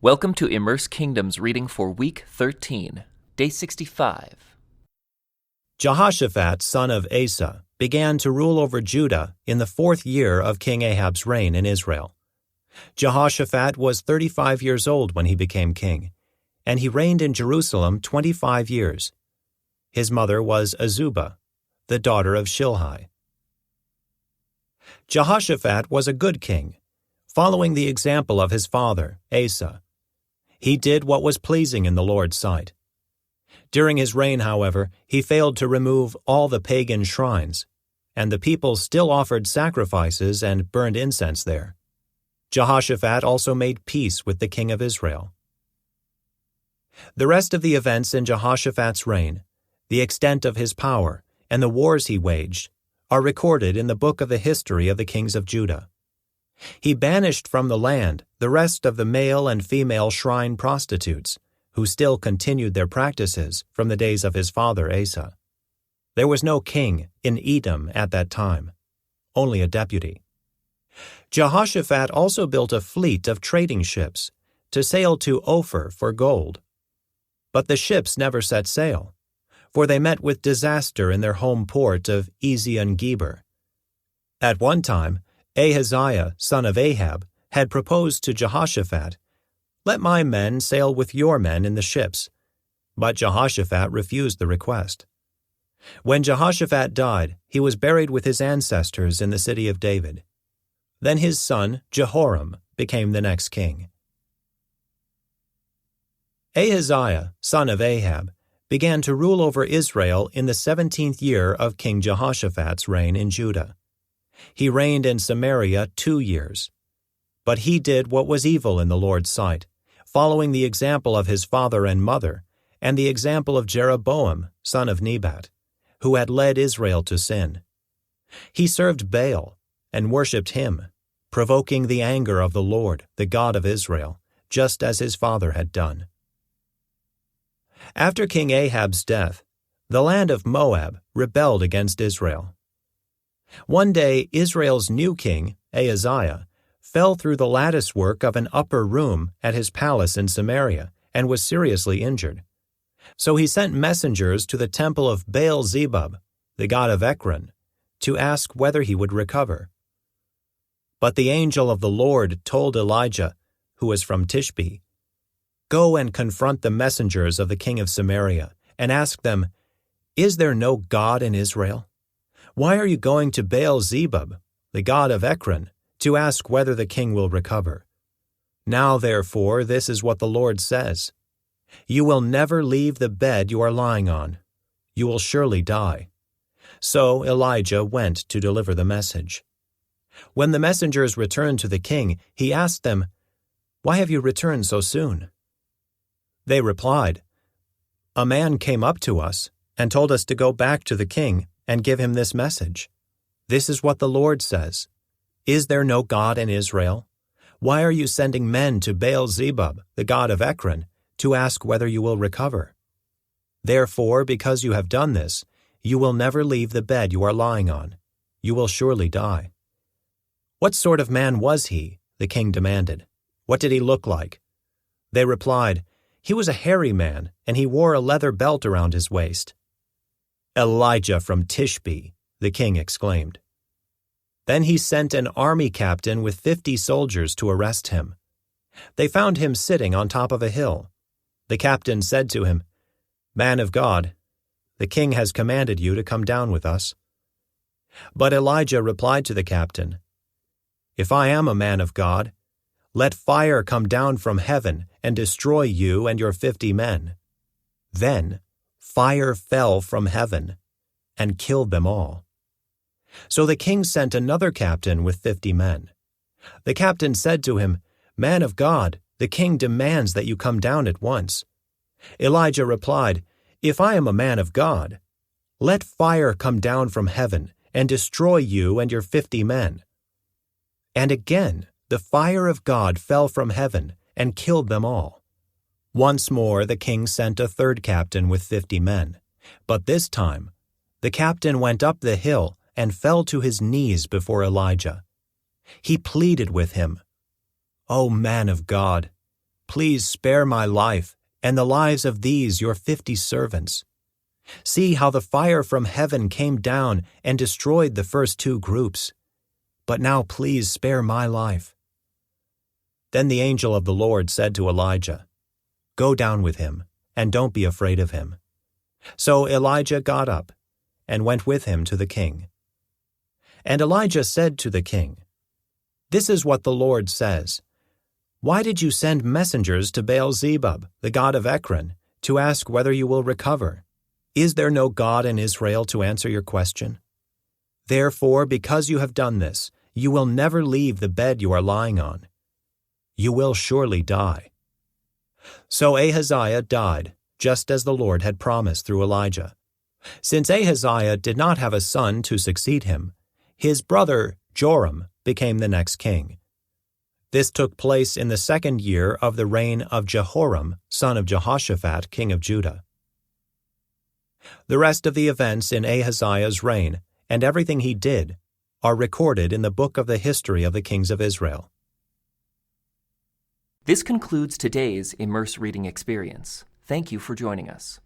Welcome to Immerse Kingdom's reading for Week 13, Day 65. Jehoshaphat, son of Asa, began to rule over Judah in the 4th year of King Ahab's reign in Israel. Jehoshaphat was 35 years old when he became king, and he reigned in Jerusalem 25 years. His mother was Azubah, the daughter of Shilhi. Jehoshaphat was a good king, following the example of his father, Asa. He did what was pleasing in the Lord's sight. During his reign, however, he failed to remove all the pagan shrines, and the people still offered sacrifices and burned incense there. Jehoshaphat also made peace with the king of Israel. The rest of the events in Jehoshaphat's reign, the extent of his power, and the wars he waged, are recorded in the book of the history of the kings of Judah. He banished from the land the rest of the male and female shrine prostitutes, who still continued their practices from the days of his father Asa. There was no king in Edom at that time, only a deputy. Jehoshaphat also built a fleet of trading ships to sail to Ophir for gold. But the ships never set sail, for they met with disaster in their home port of Ezion-Geber. At one time, Ahaziah, son of Ahab, had proposed to Jehoshaphat, "Let my men sail with your men in the ships." But Jehoshaphat refused the request. When Jehoshaphat died, he was buried with his ancestors in the city of David. Then his son, Jehoram, became the next king. Ahaziah, son of Ahab, began to rule over Israel in the 17th year of King Jehoshaphat's reign in Judah. He reigned in Samaria 2 years. But he did what was evil in the Lord's sight, following the example of his father and mother, and the example of Jeroboam, son of Nebat, who had led Israel to sin. He served Baal and worshipped him, provoking the anger of the Lord, the God of Israel, just as his father had done. After King Ahab's death, the land of Moab rebelled against Israel. One day, Israel's new king, Ahaziah, fell through the latticework of an upper room at his palace in Samaria and was seriously injured. So he sent messengers to the temple of Baal-zebub, the god of Ekron, to ask whether he would recover. But the angel of the Lord told Elijah, who was from Tishbe, "Go and confront the messengers of the king of Samaria, and ask them, 'Is there no God in Israel? Why are you going to Baal-zebub, the god of Ekron, to ask whether the king will recover? Now, therefore, this is what the Lord says. You will never leave the bed you are lying on. You will surely die.'" So Elijah went to deliver the message. When the messengers returned to the king, he asked them, "Why have you returned so soon?" They replied, "A man came up to us and told us to go back to the king and give him this message. This is what the Lord says. Is there no God in Israel? Why are you sending men to Baal-zebub, the god of Ekron, to ask whether you will recover? Therefore, because you have done this, you will never leave the bed you are lying on. You will surely die." "What sort of man was he?" the king demanded. "What did he look like?" They replied, "He was a hairy man, and he wore a leather belt around his waist." "Elijah from Tishbe," the king exclaimed. Then he sent an army captain with 50 soldiers to arrest him. They found him sitting on top of a hill. The captain said to him, "Man of God, the king has commanded you to come down with us." But Elijah replied to the captain, "If I am a man of God, let fire come down from heaven and destroy you and your 50 men. Then fire fell from heaven and killed them all. So the king sent another captain with 50 men. The captain said to him, "Man of God, the king demands that you come down at once." Elijah replied, "If I am a man of God, let fire come down from heaven and destroy you and your 50 men. And again, the fire of God fell from heaven and killed them all. Once more the king sent a third captain with 50 men, but this time the captain went up the hill and fell to his knees before Elijah. He pleaded with him, "O man of God, Please spare my life and the lives of these your 50 servants. See how the fire from heaven came down and destroyed the first 2 groups. But now please spare my life." Then the angel of the Lord said to Elijah, "Go down with him, and don't be afraid of him." So Elijah got up and went with him to the king. And Elijah said to the king, "This is what the Lord says. Why did you send messengers to Baal-zebub, the god of Ekron, to ask whether you will recover? Is there no God in Israel to answer your question? Therefore, because you have done this, you will never leave the bed you are lying on. You will surely die." So Ahaziah died, just as the Lord had promised through Elijah. Since Ahaziah did not have a son to succeed him, his brother Joram became the next king. This took place in the 2nd year of the reign of Jehoram, son of Jehoshaphat, king of Judah. The rest of the events in Ahaziah's reign and everything he did are recorded in the book of the history of the kings of Israel. This concludes today's Immerse reading experience. Thank you for joining us.